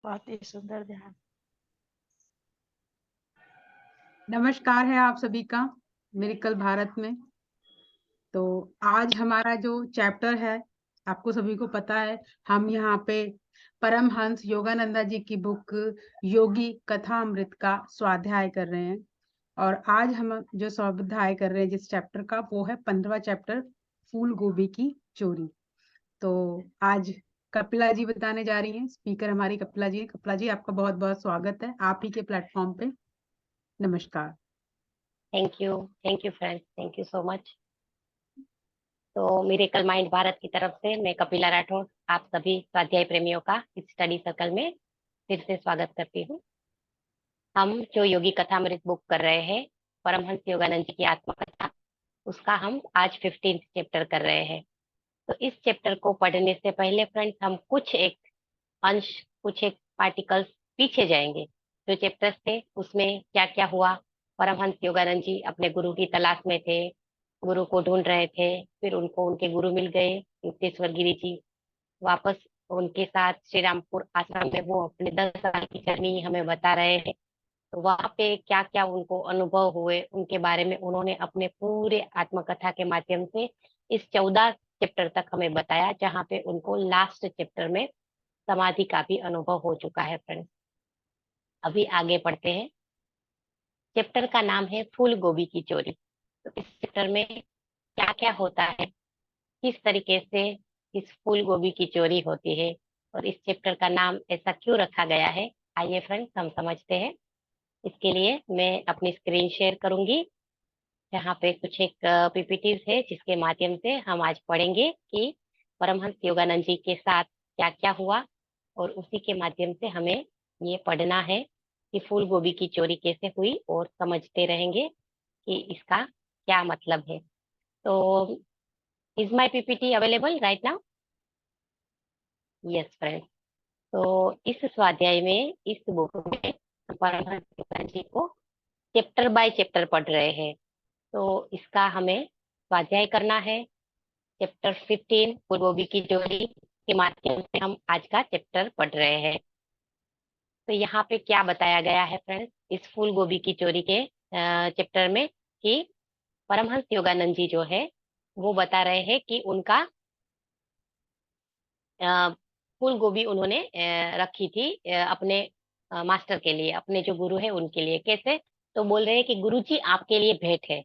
बहुत ही सुंदर ध्यान। नमस्कार है आप सभी का मिरेकल भारत में। तो आज हमारा जो चैप्टर है, आपको सभी को पता है, हम यहाँ पे परमहंस योगानंदा जी की बुक योगी कथामृत का स्वाध्याय कर रहे हैं। और आज हम जो स्वाध्याय कर रहे हैं जिस चैप्टर का, वो है 15वां चैप्टर, फूल गोभी की चोरी। तो आज कपिला जी बताने जा रही हैं। स्पीकर हमारी कपिला जी। कपिला जी, आपका बहुत बहुत स्वागत है आप ही के प्लेटफॉर्म पे। नमस्कार। Thank you friends, thank you so much. तो मिरेकल माइंड भारत की तरफ से मैं कपिला राठौर आप सभी स्वाध्याय प्रेमियों का इस स्टडी सर्कल में फिर से स्वागत करती हूँ। हम जो योगी कथामृत बुक कर रहे हैं, परमहंस योगानंद जी की आत्मकथा, उसका हम आज 15th चैप्टर कर रहे हैं। तो इस चैप्टर को पढ़ने से पहले फ्रेंड्स, हम कुछ एक अंश, कुछ एक पार्टिकल्स पीछे जाएंगे। जो चैप्टर्स थे उसमें क्या क्या हुआ। परमहंस योगानंद जी अपने गुरु की तलाश में थे, गुरु को ढूंढ रहे थे, फिर उनको उनके गुरु मिल गए युक्तेश्वर गिरी जी। वापस उनके साथ श्री रामपुर आश्रम में वो अपने 10 साल की जर्नी हमें बता रहे हैं। तो वहां पे क्या क्या उनको अनुभव हुए उनके बारे में उन्होंने अपने पूरे आत्मकथा के माध्यम से इस 14 चैप्टर तक हमें बताया, जहाँ पे उनको लास्ट चैप्टर में समाधि का भी अनुभव हो चुका है फ्रेंड्स। अभी आगे पढ़ते हैं। चैप्टर का नाम है फूल गोभी की चोरी। तो इस चैप्टर में क्या क्या होता है, किस तरीके से इस फूल गोभी की चोरी होती है, और इस चैप्टर का नाम ऐसा क्यों रखा गया है, आइए फ्रेंड्स हम समझते हैं। इसके लिए मैं अपनी स्क्रीन शेयर करूंगी, जहाँ पे कुछ एक पीपीटीज है जिसके माध्यम से हम आज पढ़ेंगे कि परमहंस योगानंद जी के साथ क्या क्या हुआ, और उसी के माध्यम से हमें ये पढ़ना है कि फूल गोभी की चोरी कैसे हुई, और समझते रहेंगे कि इसका क्या मतलब है। तो is my PPT available right now? Yes friends. तो इस स्वाध्याय में, इस बुक में, परमहंस योगानंद जी को चैप्टर बाय चैप्टर पढ़ रहे हैं। तो इसका हमें स्वाध्याय करना है। चैप्टर 15 फूल गोभी की चोरी के माध्यम से हम आज का चैप्टर पढ़ रहे हैं। तो यहाँ पे क्या बताया गया है फ्रेंड्स, इस फूल गोभी की चोरी के चैप्टर में, कि परमहंस योगानंद जी जो है वो बता रहे हैं कि उनका अ, फूल गोभी उन्होंने रखी थी अपने मास्टर के लिए, अपने जो गुरु है उनके लिए। कैसे? तो बोल रहे हैं कि गुरु जी आपके लिए भेंट है,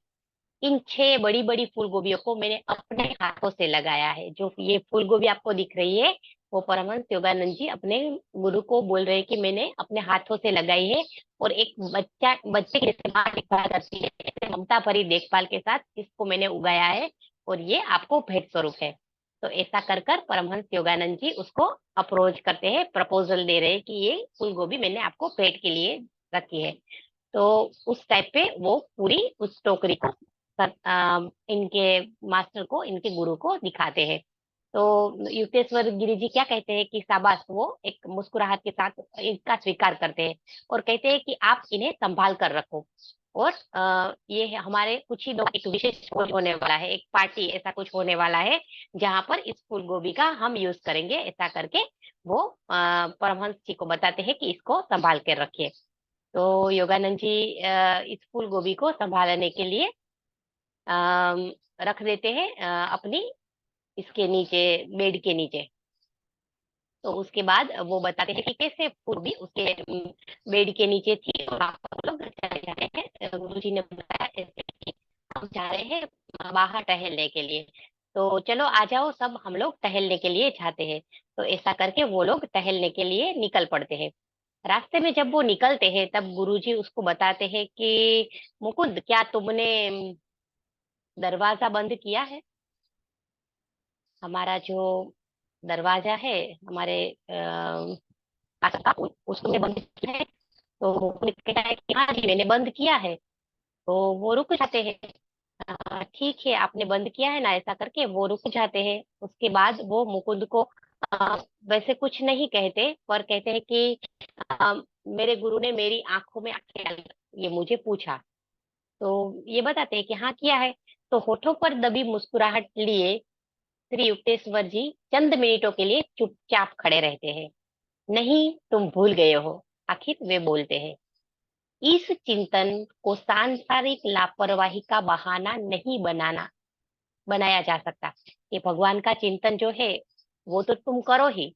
इन 6 बड़ी बड़ी फूल गोभियों को मैंने अपने हाथों से लगाया है। जो ये फूल गोभी आपको दिख रही है, वो परमहंस योगानंद जी अपने गुरु को बोल रहे हैं कि मैंने अपने हाथों से लगाई है, और एक बच्चे की जैसे माँ देखभाल करती है, ऐसे ममता भरी देखभाल के साथ इसको मैंने उगाया है, और ये आपको भेंट स्वरूप है। तो ऐसा कर कर परमहंस योगानंद जी उसको अप्रोच करते हैं, प्रपोजल दे रहे हैं कि ये फूल गोभी मैंने आपको भेंट के लिए रखी है। तो उस टाइप पे वो पूरी उस टोकरी को इनके मास्टर को, इनके गुरु को दिखाते हैं। तो युक्तेश्वर गिरी जी क्या कहते हैं कि शाबाश, वो एक मुस्कुराहट के साथ इनका स्वीकार करते हैं, और कहते हैं कि आप इन्हें संभाल कर रखो। और ये हमारे कुछ ही लोग, एक विशेष कुछ होने वाला है, एक पार्टी ऐसा कुछ होने वाला है, जहां पर इस फूल गोभी का हम यूज करेंगे, ऐसा करके वो परमहंस जी को बताते हैं कि इसको संभाल के रखिए। तो योगानंद जी इस फूल गोभी को संभालने के लिए अम, रख देते हैं अपनी इसके नीचे, बेड के नीचे। तो उसके बाद वो बताते हैं कि कैसे पूर्वी उसके बेड के नीचे थी, और वहाँ पर वो लोग चले जा रहे हैं। गुरु जी ने बताया ऐसे कि हम जा रहे हैं बाहर टहलने के लिए, तो चलो आ जाओ सब, हम लोग टहलने के लिए जाते हैं। तो ऐसा करके वो लोग टहलने के लिए निकल पड़ते हैं। रास्ते में जब वो निकलते हैं, तब गुरुजी उसको बताते हैं कि मुकुंद, क्या तुमने दरवाजा बंद किया है? हमारा जो दरवाजा है, हमारे आस का, उसको मैंने बंद किया है। तो मुकुंद कहता है कि हाँ जी मैंने बंद किया है। तो वो रुक जाते हैं। ठीक है आपने बंद किया है ना, ऐसा करके वो रुक जाते हैं। उसके बाद वो मुकुंद को अ, वैसे कुछ नहीं कहते, पर कहते हैं कि अ, मेरे गुरु ने मेरी आंखों में आंखें डाल ये मुझे पूछा। तो ये बताते हैं कि हाँ किया है। तो होठों पर दबी मुस्कुराहट लिए श्री युक्तेश्वर जी चंद मिनटों के लिए चुपचाप खड़े रहते हैं। नहीं, तुम भूल गए हो, आखिर वे बोलते हैं। इस चिंतन को सांसारिक लापरवाही का बहाना नहीं बनाया जा सकता। ये भगवान का चिंतन जो है वो तो तुम करो ही,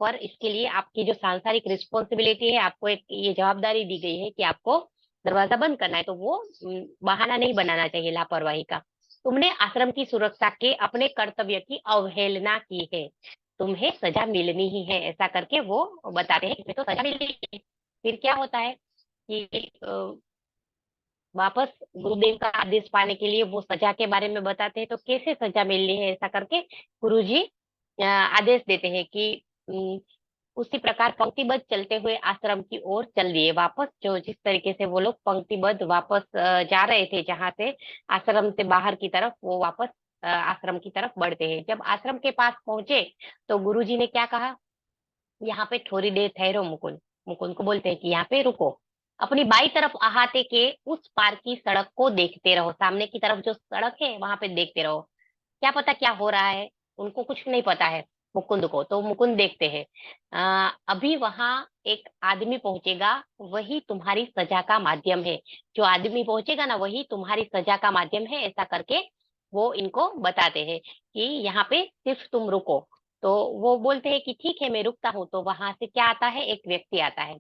पर इसके लिए आपकी जो सांसारिक रिस्पॉन्सिबिलिटी है, आपको एक ये जवाबदारी दी गई है कि आपको दरवाजा बंद करना है, तो वो बहाना नहीं बनाना चाहिए लापरवाही का। तुमने आश्रम की सुरक्षा के अपने कर्तव्य की अवहेलना की है, तुम्हें सजा मिलनी ही है, ऐसा करके वो बताते हैं कि तुम्हें तो सजा मिलनी है। फिर क्या होता है कि वापस गुरुदेव का आदेश पाने के लिए वो सजा के बारे में बताते हैं, तो कैसे सजा मिलनी है ऐसा करके गुरुजी आदेश देते हैं कि उसी प्रकार पंक्तिबद्ध चलते हुए आश्रम की ओर चल दिए वापस। जो जिस तरीके से वो लोग पंक्तिबद्ध वापस जा रहे थे, जहां से आश्रम से बाहर की तरफ, वो वापस आश्रम की तरफ बढ़ते हैं। जब आश्रम के पास पहुंचे तो गुरुजी ने क्या कहा, यहाँ पे थोड़ी देर ठहरो मुकुंद। मुकुंद को बोलते हैं कि यहाँ पे रुको, अपनी बाई तरफ अहाते के उस पार की सड़क को देखते रहो, सामने की तरफ जो सड़क है वहां पे देखते रहो, क्या पता क्या हो रहा है। उनको कुछ नहीं पता है मुकुंद को, तो मुकुंद देखते हैं। अभी वहां एक आदमी पहुंचेगा, वही तुम्हारी सजा का माध्यम है। जो आदमी पहुंचेगा ना, वही तुम्हारी सजा का माध्यम है, ऐसा करके वो इनको बताते हैं कि यहाँ पे सिर्फ तुम रुको। तो वो बोलते हैं कि ठीक है, मैं रुकता हूँ। तो वहां से क्या आता है, एक व्यक्ति आता है।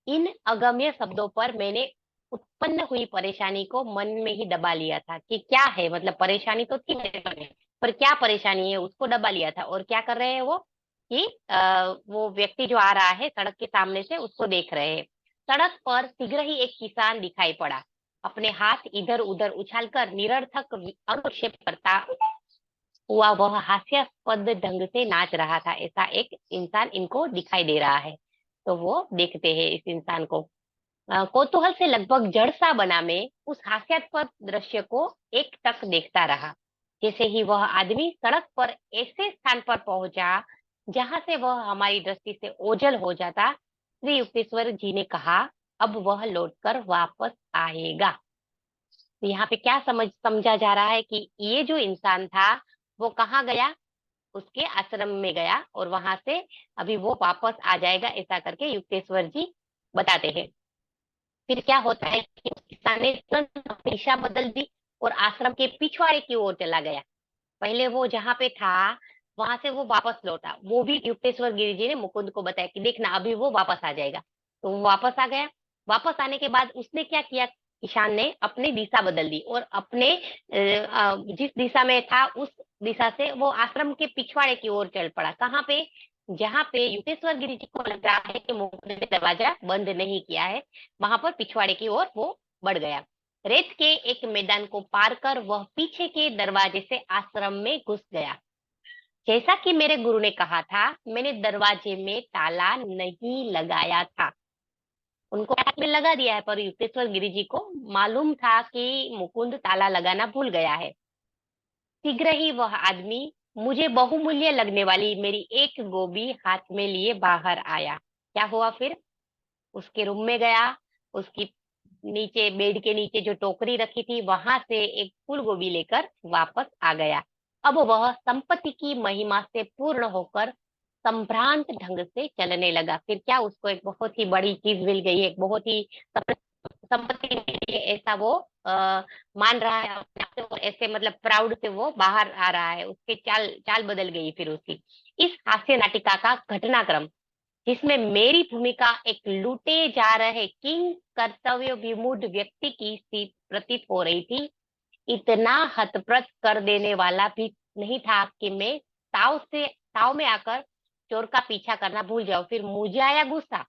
इन अगम्य शब्दों पर मैंने उत्पन्न हुई परेशानी को मन में ही दबा लिया था कि क्या है, मतलब परेशानी तो थी मेरे मन में, पर क्या परेशानी है उसको दबा लिया था। और क्या कर रहे हैं वो कि वो व्यक्ति जो आ रहा है सड़क के सामने से, उसको देख रहे हैं। सड़क पर शीघ्र ही एक किसान दिखाई पड़ा, अपने हाथ इधर उधर उछालकर निरर्थक अनुक्षेप करता हुआ वह हास्यास्पद ढंग से नाच रहा था। ऐसा एक इंसान इनको दिखाई दे रहा है, तो वो देखते हैं इस इंसान को। कौतूहल से लगभग जड़ सा बना मैं उस हास्यास्पद दृश्य को एक टक देखता रहा। जैसे ही वह आदमी सड़क पर ऐसे स्थान पर पहुंचा जहां से वह हमारी दृष्टि से ओझल हो जाता, श्री युक्तेश्वर जी ने कहा, अब वह लौटकर वापस आएगा। तो यहाँ पे क्या समझा जा रहा है कि ये जो इंसान था वो कहाँ गया, उसके आश्रम में गया, और वहां से अभी वो वापस आ जाएगा, ऐसा करके युक्तेश्वर जी बताते हैं। फिर क्या होता है कि उस किसान ने तुरंत अपनी दिशा बदल दी और आश्रम के पिछवाड़े की ओर चला गया। पहले वो जहाँ पे था वहां से वो वापस लौटा, वो भी युक्तेश्वर गिरी जी ने मुकुंद को बताया कि देखना अभी वो वापस आ जाएगा। तो वो वापस आ गया। वापस आने के बाद उसने क्या किया, किसान ने अपनी दिशा बदल दी और अपने जिस दिशा में था उस दिशा से वो आश्रम के पिछवाड़े की ओर चल पड़ा। कहाँ पे, जहाँ पे युक्तेश्वर गिरी जी को लग रहा है कि मुकुंद ने दरवाजा बंद नहीं किया है, वहां पर पिछवाड़े की ओर वो बढ़ गया। रेत के एक मैदान को पार कर वह पीछे के दरवाजे से आश्रम में घुस गया। जैसा कि मेरे गुरु ने कहा था, मैंने दरवाजे में ताला नहीं लगाया था। उनको हाथ में लगा दिया है, पर युक्तेश्वर गिरी जी को मालूम था कि मुकुंद ताला लगाना भूल गया है। शीघ्र ही वह आदमी मुझे बहुमूल्य लगने वाली मेरी एक गोभी हाथ में लिए बाहर आया। क्या हुआ फिर, उसके रूम में गया, उसकी नीचे बेड के नीचे जो टोकरी रखी थी वहां से एक फूल गोभी लेकर वापस आ गया। अब वह संपत्ति की महिमा से पूर्ण होकर संभ्रांत ढंग से चलने लगा। फिर क्या, उसको एक बहुत ही बड़ी चीज मिल गई है, एक बहुत ही संपत्ति मिली है, ऐसा वो मान रहा है अपने आप से। वो ऐसे मतलब प्राउड से वो बाहर आ रहा है, उसकी चाल चाल बदल गई फिर उसकी। इस हास्य नाटिका का घटनाक्रम, जिसमें मेरी भूमिका एक लूटे जा रहे किंग कर्तव्य विमूढ़ व्यक्ति की सी प्रतीत हो रही थी, इतना हतप्रत कर देने वाला भी नहीं था कि मैं ताव में आकर चोर का पीछा करना भूल जाऊं। फिर मुझे आया गुस्सा।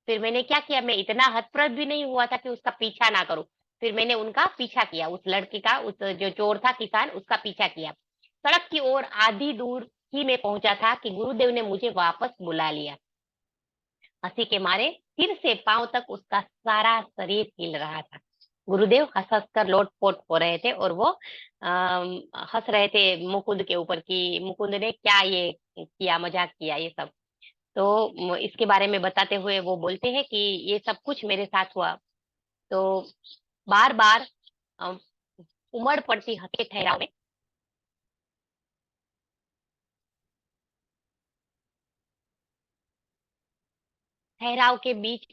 फिर मैंने क्या किया, मैं इतना हतप्रत भी नहीं हुआ था कि उसका पीछा ना करूं। फिर मैंने उनका पीछा किया, उस लड़के का, उस जो चोर था किसान, उसका पीछा किया। सड़क की ओर आधी दूर ही में पहुंचा था कि गुरुदेव ने मुझे वापस बुला लिया। हंसी के मारे सिर से पांव तक उसका सारा शरीर हिल रहा था। गुरुदेव हंस हंस कर लोटपोट हो रहे थे, और वो हंस रहे थे मुकुंद के ऊपर कि मुकुंद ने क्या ये किया, मजाक किया ये सब। तो इसके बारे में बताते हुए वो बोलते हैं कि ये सब कुछ मेरे साथ हुआ। तो बार बार उमड़ पड़ती हंसी ठहराव में ठहराव के बीच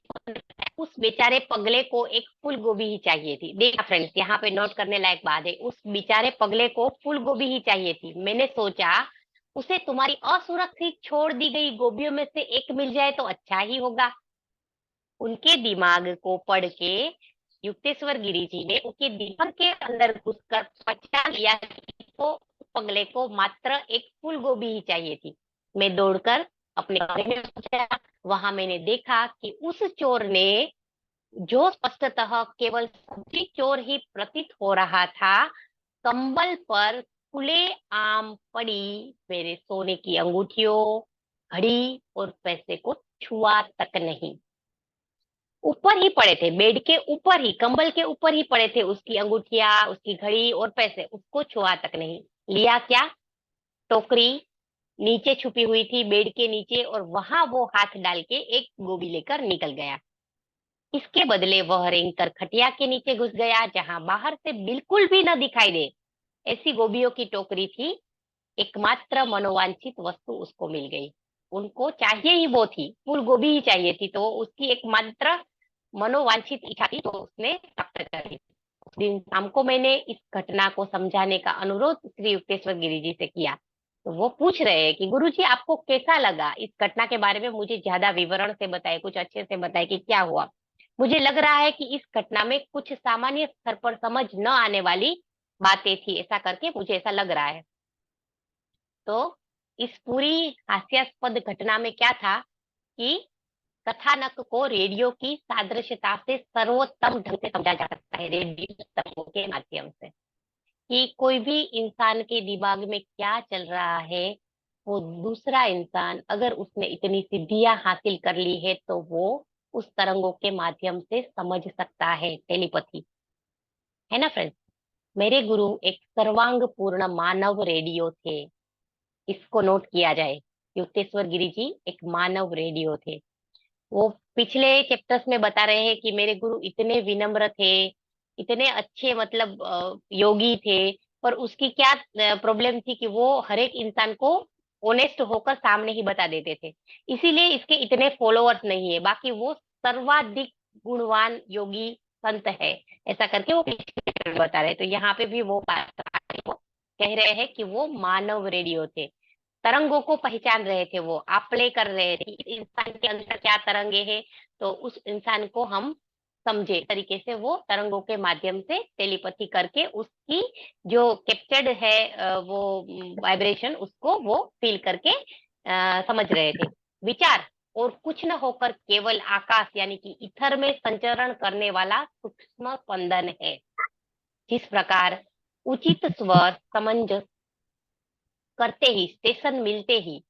उस बेचारे पगले को एक फूल गोभी ही चाहिए थी। देखा फ्रेंड्स, यहाँ पे नोट करने लायक बात है, उस बेचारे पगले को फूल गोभी ही चाहिए थी। मैंने सोचा उसे तुम्हारी असुरक्षित छोड़ दी गई गोभियों में से एक मिल जाए तो अच्छा ही होगा। उनके दिमाग को पढ़ के युक्तेश्वर गिरी जी ने उनके दिमाग के अंदर घुसकर पहचान लिया कि तो पगले को मात्र एक फूल गोभी ही चाहिए थी। मैं दौड़कर अपने कमरे में पहुंचा। वहां मैंने देखा कि उस चोर ने, जो स्पष्टतः केवल सब्जी चोर ही प्रतीत हो रहा था, कंबल पर खुले आम पड़ी मेरे सोने की अंगूठियों, घड़ी और पैसे को छुआ तक नहीं। ऊपर ही पड़े थे, बेड के ऊपर ही, कंबल के ऊपर ही पड़े थे उसकी अंगूठिया, उसकी घड़ी और पैसे, उसको छुआ तक नहीं। लिया क्या? टोकरी नीचे छुपी हुई थी बेड के नीचे, और वहां वो हाथ डाल के एक गोभी लेकर निकल गया। इसके बदले वह रेंग कर खटिया के नीचे घुस गया, जहां बाहर से बिल्कुल भी न दिखाई दे ऐसी गोभियों की टोकरी थी। एकमात्र मनोवांछित वस्तु उसको मिल गई। उनको चाहिए ही वो थी, फूल गोभी ही चाहिए थी, तो उसकी एकमात्र मनोवांछित इच्छा थी, तो उसने प्राप्त कर ली। उस दिन शाम को मैंने इस घटना को समझाने का अनुरोध श्री युक्तेश्वर गिरी जी से किया। तो वो पूछ रहे हैं कि गुरुजी आपको कैसा लगा इस घटना के बारे में, मुझे ज्यादा विवरण से बताए, कुछ अच्छे से बताए कि क्या हुआ। मुझे लग रहा है कि इस घटना में कुछ सामान्य स्तर पर समझ न आने वाली बातें थी, ऐसा करके मुझे ऐसा लग रहा है। तो इस पूरी हास्यास्पद घटना में क्या था कि कथानक को रेडियो की सादृश्यता से सर्वोत्तम ढंग से समझा जा सकता है, रेडियो तरंगों के माध्यम से, कि कोई भी इंसान के दिमाग में क्या चल रहा है, वो दूसरा इंसान अगर उसने इतनी सिद्धियां हासिल कर ली है तो वो उस तरंगों के माध्यम से समझ सकता है, टेलीपैथी, है ना फ्रेंड्स। मेरे गुरु एक सर्वांग पूर्ण मानव रेडियो थे, इसको नोट किया जाए। युक्तेश्वर गिरी जी एक मानव रेडियो थे। वो पिछले चैप्टर्स में बता रहे हैं कि मेरे गुरु इतने विनम्र थे, इतने अच्छे, मतलब योगी थे, पर उसकी क्या प्रॉब्लम थी कि वो हर एक इंसान को ऑनेस्ट होकर सामने ही बता देते थे, इसीलिए इसके इतने फॉलोअर्स नहीं है। बाकी वो सर्वाधिक गुणवान योगी संत है, ऐसा करके वो पिछले chapter में बता रहे हैं। तो यहाँ पे भी वो बात वो कह रहे हैं कि वो मानव रेडियो थे, तरंगों को पहचान रहे थे, वो आप्ले कर रहे थे इस इंसान के अंदर क्या तरंगे हैं, तो उस इंसान को हम समझे तरीके से वो तरंगों के माध्यम से टेलीपैथी करके उसकी जो कैप्चर्ड है वो वाइब्रेशन, उसको वो फील करके समझ रहे थे। विचार और कुछ न होकर केवल आकाश यानी कि ईथर में संचरण करने वाला सूक्ष्म स्पंदन है। जिस प्रकार उचित स्वर समंजस करते ही, स्टेशन मिलते ही,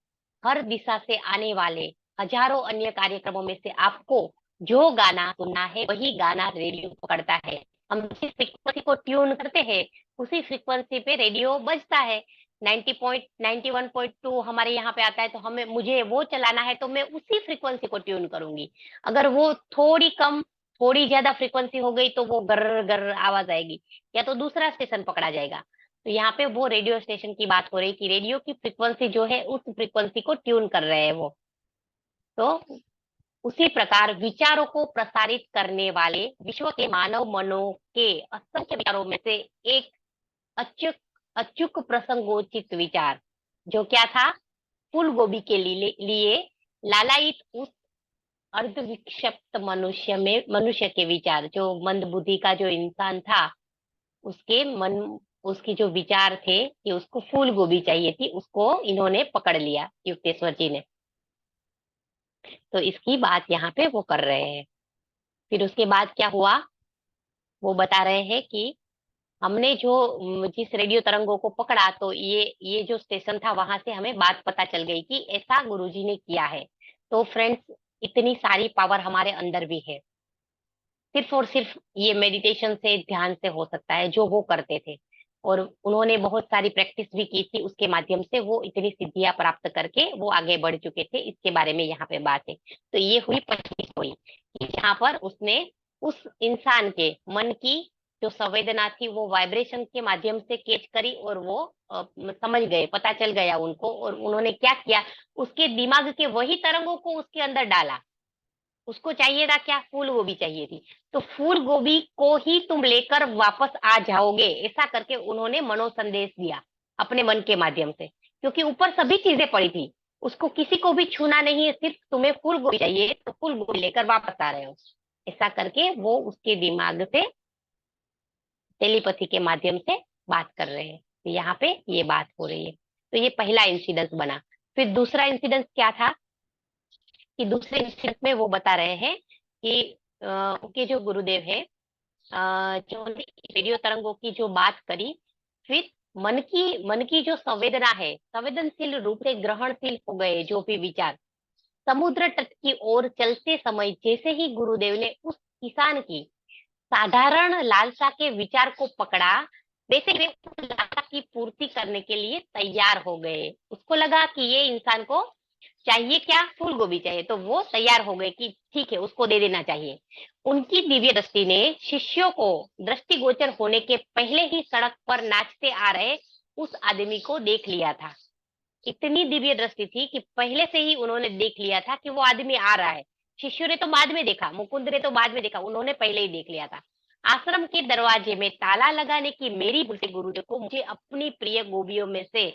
हर दिशा से आने वाले हजारों अन्य कार्यक्रमों में से आपको जो गाना सुनना है वही गाना रेडियो पकड़ता है। हम जिस फ्रिक्वेंसी को ट्यून करते हैं उसी फ्रिक्वेंसी पे रेडियो बजता है। 90.91.2 हमारे यहाँ पे आता है, तो हमें मुझे वो चलाना है तो मैं उसी फ्रिक्वेंसी को ट्यून करूंगी। अगर वो थोड़ी कम, थोड़ी ज्यादा फ्रिक्वेंसी हो गई तो वो गर गर आवाज आएगी, या तो दूसरा स्टेशन पकड़ा जाएगा। तो यहाँ पे वो रेडियो स्टेशन की बात हो रही कि रेडियो की फ्रिक्वेंसी जो है उस फ्रिक्वेंसी को ट्यून कर रहे हैं वो। तो उसी प्रकार विचारों को प्रसारित करने वाले विश्व के मानव मनों के असंख्य विचारों में से एक अचूक अचूक प्रसंगोचित विचार, जो क्या था, फूल गोभी के लिए लालायित उस अर्धविक्षिप्त मनुष्य के विचार, जो मंद बुद्धि का जो इंसान था, उसके मन, उसकी जो विचार थे कि उसको फूल गोभी चाहिए थी, उसको इन्होंने पकड़ लिया युक्तेश्वर जी ने। तो इसकी बात यहाँ पे वो कर रहे हैं। फिर उसके बाद क्या हुआ, वो बता रहे हैं कि हमने जो जिस रेडियो तरंगों को पकड़ा, तो ये जो स्टेशन था वहां से हमें बात पता चल गई कि ऐसा गुरुजी ने किया है। तो फ्रेंड्स, इतनी सारी पावर हमारे अंदर भी है, सिर्फ और सिर्फ ये मेडिटेशन से, ध्यान से हो सकता है जो वो करते थे। और उन्होंने बहुत सारी प्रैक्टिस भी की थी, उसके माध्यम से वो इतनी सिद्धियां प्राप्त करके वो आगे बढ़ चुके थे। इसके बारे में यहाँ पे बात है। तो ये हुई 25 हुई कि जहाँ पर उसने उस इंसान के मन की जो संवेदना थी वो वाइब्रेशन के माध्यम से कैच करी, और वो समझ गए, पता चल गया उनको, और उन्होंने क्या किया, उसके दिमाग के वही तरंगों को उसके अंदर डाला। उसको चाहिए था क्या? फूल गोभी चाहिए थी। तो फूल गोभी को ही तुम लेकर वापस आ जाओगे, ऐसा करके उन्होंने मनोसंदेश दिया अपने मन के माध्यम से, क्योंकि ऊपर सभी चीजें पड़ी थी, उसको किसी को भी छूना नहीं है, सिर्फ तुम्हें फूल गोभी चाहिए, तो फूल गोभी लेकर वापस आ रहे हो। ऐसा करके वो उसके दिमाग से टेलीपैथी के माध्यम से बात कर रहे हैं। तो यहाँ पे ये बात हो रही है। तो ये पहला इंसिडेंस बना। फिर दूसरा इंसिडेंस क्या था कि दूसरे इंसिडेंस में वो बता रहे हैं कि उनके जो गुरुदेव है, जो रेडियो तरंगों की जो बात करी, फिर मन की जो संवेदना है, संवेदनशील रूप से ग्रहणशील हो गए जो भी विचार। समुद्र तट की ओर चलते समय जैसे ही गुरुदेव ने उस किसान की साधारण लालसा के विचार को पकड़ा, वैसे वे उस लालसा की पूर्ति करने के लिए तैयार हो गए। उसको लगा कि ये इंसान को चाहिए क्या? फूल गोभी चाहिए, तो वो तैयार हो गए कि ठीक है, उसको दे देना चाहिए। उनकी दिव्य दृष्टि ने शिष्यों को दृष्टिगोचर होने के पहले ही सड़क पर नाचते आ रहे उस आदमी को देख लिया था। इतनी दिव्य दृष्टि थी कि पहले से ही उन्होंने देख लिया था कि वो आदमी आ रहा है। शिष्यों ने तो बाद में देखा, मुकुंद ने तो बाद में देखा, उन्होंने पहले ही देख लिया था। आश्रम के दरवाजे में ताला लगाने की मेरी भूल से गुरुदेव को मुझे अपनी प्रिय गोपियों में से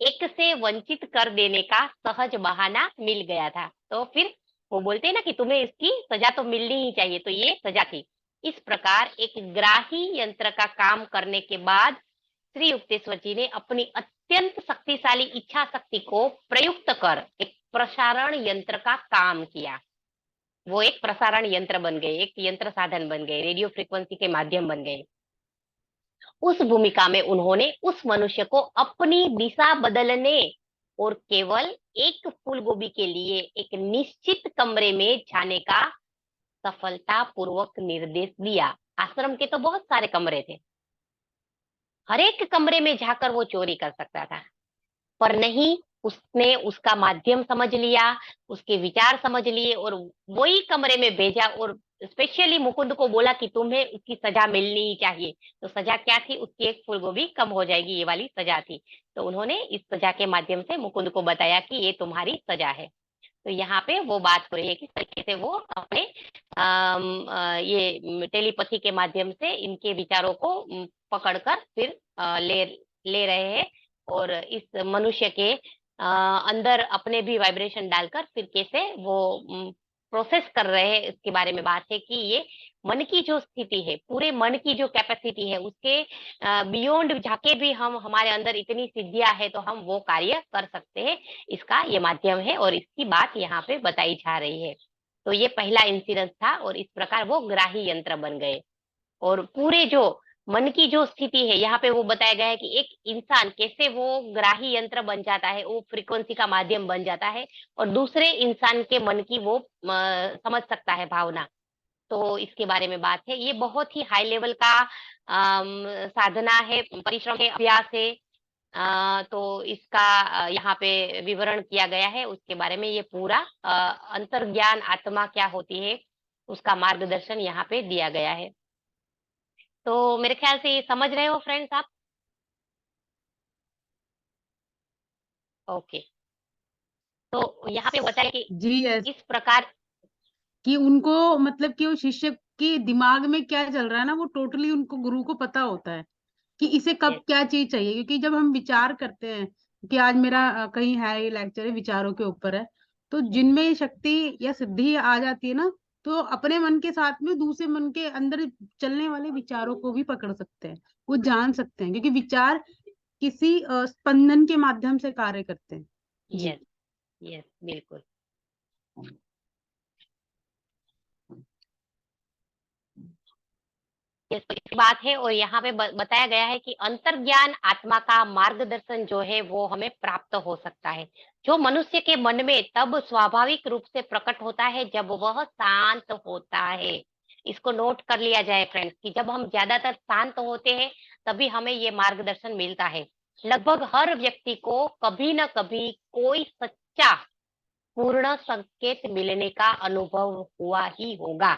एक से वंचित कर देने का सहज बहाना मिल गया था। तो फिर वो बोलते हैं ना कि तुम्हें इसकी सजा तो मिलनी ही चाहिए, तो ये सजा थी। इस प्रकार एक ग्राही यंत्र का काम करने के बाद श्री युक्तेश्वर जी ने अपनी अत्यंत शक्तिशाली इच्छा शक्ति को प्रयुक्त कर एक प्रसारण यंत्र का काम किया। वो एक प्रसारण यंत्र बन गए, एक यंत्र साधन बन गए, रेडियो फ्रिक्वेंसी के माध्यम बन गए। उस भूमिका में उन्होंने उस मनुष्य को अपनी दिशा बदलने और केवल एक फूल गोभी के लिए एक निश्चित कमरे में जाने का सफलतापूर्वक निर्देश दिया। आश्रम के तो बहुत सारे कमरे थे, हर एक कमरे में जाकर वो चोरी कर सकता था, पर नहीं, उसने उसका माध्यम समझ लिया, उसके विचार समझ लिए और वही कमरे में भेजा और स्पेशली मुकुंद को बोला कि तुम्हें उसकी सजा मिलनी ही चाहिए। तो सजा क्या थी? उसकी एक फूलगोभी कम हो जाएगी, ये वाली सजा थी। तो उन्होंने इस सजा के माध्यम से मुकुंद को बताया कि ये तुम्हारी सजा है। तो यहाँ पे वो बात हो रही है कि तरीके से वो अपने ये टेलीपैथी के माध्यम से इनके विचारों को पकड़कर फिर ले ले रहे हैं, और इस मनुष्य के अंदर अपने भी वाइब्रेशन डालकर फिर कैसे वो प्रोसेस कर रहे हैं, इसके बारे में बात है कि ये मन की जो स्थिति है, पूरे मन की जो कैपेसिटी है, उसके बियॉन्ड जाके भी हम, हमारे अंदर इतनी सिद्धियां है तो हम वो कार्य कर सकते हैं। इसका ये माध्यम है और इसकी बात यहाँ पे बताई जा रही है। तो ये पहला इंसिडेंस था और इस प्रकार वो ग्राही यंत्र बन गए। और पूरे जो मन की जो स्थिति है, यहाँ पे वो बताया गया है कि एक इंसान कैसे वो ग्राही यंत्र बन जाता है, वो फ्रीक्वेंसी का माध्यम बन जाता है और दूसरे इंसान के मन की वो समझ सकता है भावना। तो इसके बारे में बात है। ये बहुत ही हाई लेवल का साधना है, परिश्रम है, अभ्यास है। तो इसका यहाँ पे विवरण किया गया है, उसके बारे में ये पूरा अंतर्ज्ञान आत्मा क्या होती है उसका मार्गदर्शन यहाँ पे दिया गया है। तो मेरे ख्याल से ये समझ रहे हो फ्रेंड्स आप? ओके। तो यहाँ पे बताया कि जी यस, इस प्रकार। कि उनको मतलब कि वो शिष्य के दिमाग में क्या चल रहा है ना, वो टोटली उनको गुरु को पता होता है कि इसे कब यस, क्या चीज चाहिए। क्योंकि जब हम विचार करते हैं कि आज मेरा कहीं है ये लेक्चर है विचारों के ऊपर है, तो जिनमें ये शक्ति या सिद्धि आ जाती है ना, तो अपने मन के साथ में दूसरे मन के अंदर चलने वाले विचारों को भी पकड़ सकते हैं, वो जान सकते हैं, क्योंकि विचार किसी स्पंदन के माध्यम से कार्य करते हैं। जी। यस, यस, बिल्कुल। ये तो इस बात है और यहाँ पे बताया गया है कि अंतर्ज्ञान आत्मा का मार्गदर्शन जो है वो हमें प्राप्त हो सकता है, जो मनुष्य के मन में तब स्वाभाविक रूप से प्रकट होता है जब वह शांत होता है। इसको नोट कर लिया जाए फ्रेंड्स कि जब हम ज्यादातर शांत होते हैं तभी हमें ये मार्गदर्शन मिलता है। लगभग हर व्यक्ति को कभी न कभी कोई सच्चा पूर्ण संकेत मिलने का अनुभव हुआ ही होगा।